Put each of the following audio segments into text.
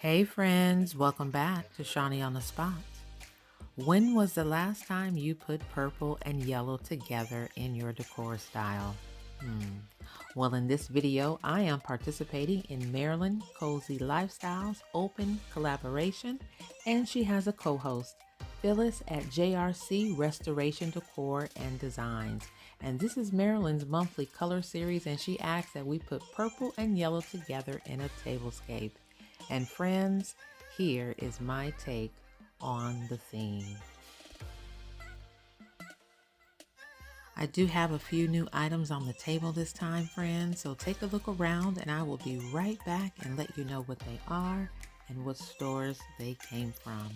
Hey friends, welcome back to Shawnee on the Spot. When was the last time you put purple and yellow together in your decor style? Well, in this video, I am participating in Marilyn Cozy Lifestyle's open collaboration, and she has a co-host, Phyllis at JRC Restoration Decor and Designs. And this is Marilyn's monthly color series, and she asks that we put purple and yellow together in a tablescape. And friends, here is my take on the theme. I do have a few new items on the table this time, friends, so take a look around and I will be right back and let you know what they are and what stores they came from.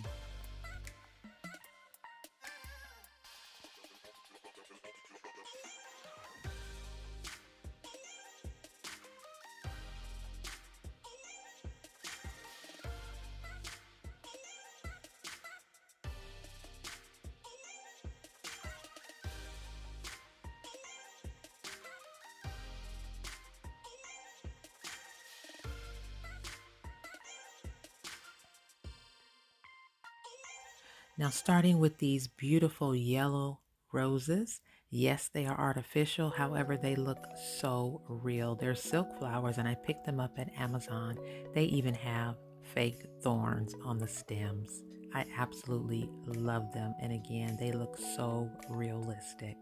Now, starting with these beautiful yellow roses. Yes, they are artificial. However, they look so real. They're silk flowers and I picked them up at Amazon. They even have fake thorns on the stems. I absolutely love them. And again, they look so realistic.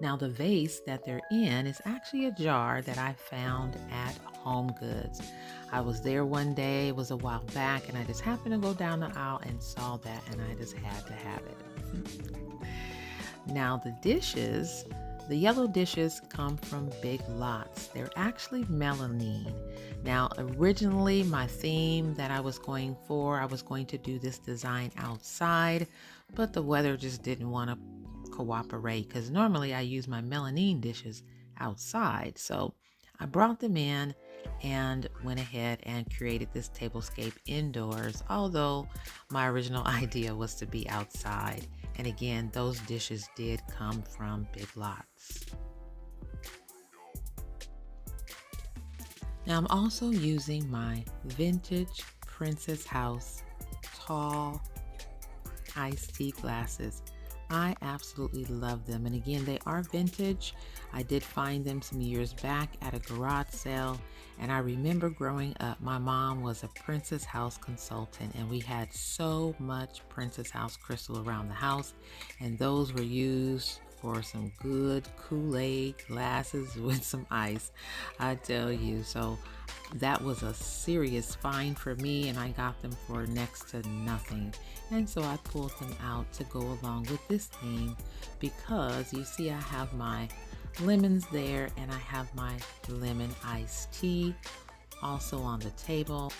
Now the vase that they're in is actually a jar that I found at Home Goods. I was there one day, it was a while back, and I just happened to go down the aisle and saw that, and I just had to have it. Now the dishes, the yellow dishes come from Big Lots. They're actually melamine. Now originally my theme that I was going to do this design outside, but the weather just didn't want to cooperate because normally I use my melamine dishes outside. So I brought them in and went ahead and created this tablescape indoors, although my original idea was to be outside. And again, those dishes did come from Big Lots. Now I'm also using my vintage Princess House tall iced tea glasses. I absolutely love them. And again, they are vintage. I did find them some years back at a garage sale. And I remember growing up, my mom was a Princess House consultant and we had so much Princess House crystal around the house. And those were used for some good Kool-Aid glasses with some ice, I tell you. So that was a serious find for me and I got them for next to nothing. And so I pulled them out to go along with this theme because you see I have my lemons there and I have my lemon iced tea also on the table,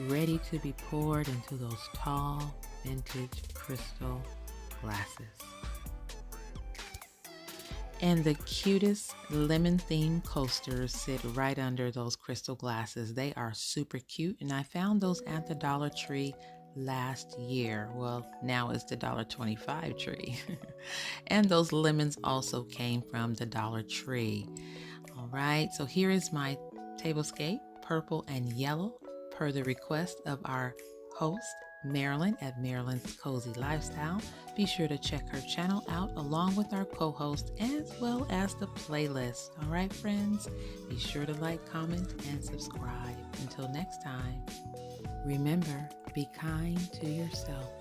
ready to be poured into those tall vintage crystal glasses. And the cutest lemon themed coasters sit right under those crystal glasses. They are super cute and I found those at the Dollar Tree last year. Well, now it's the $1.25 tree. And those lemons also came from the Dollar Tree. All right, so here is my tablescape, purple and yellow, per the request of our host, Marilyn at Marilyn's Cozy Lifestyle. Be sure to check her channel out along with our co-host as well as the playlist. All right, friends, be sure to like, comment, and subscribe. Until next time, remember, be kind to yourself.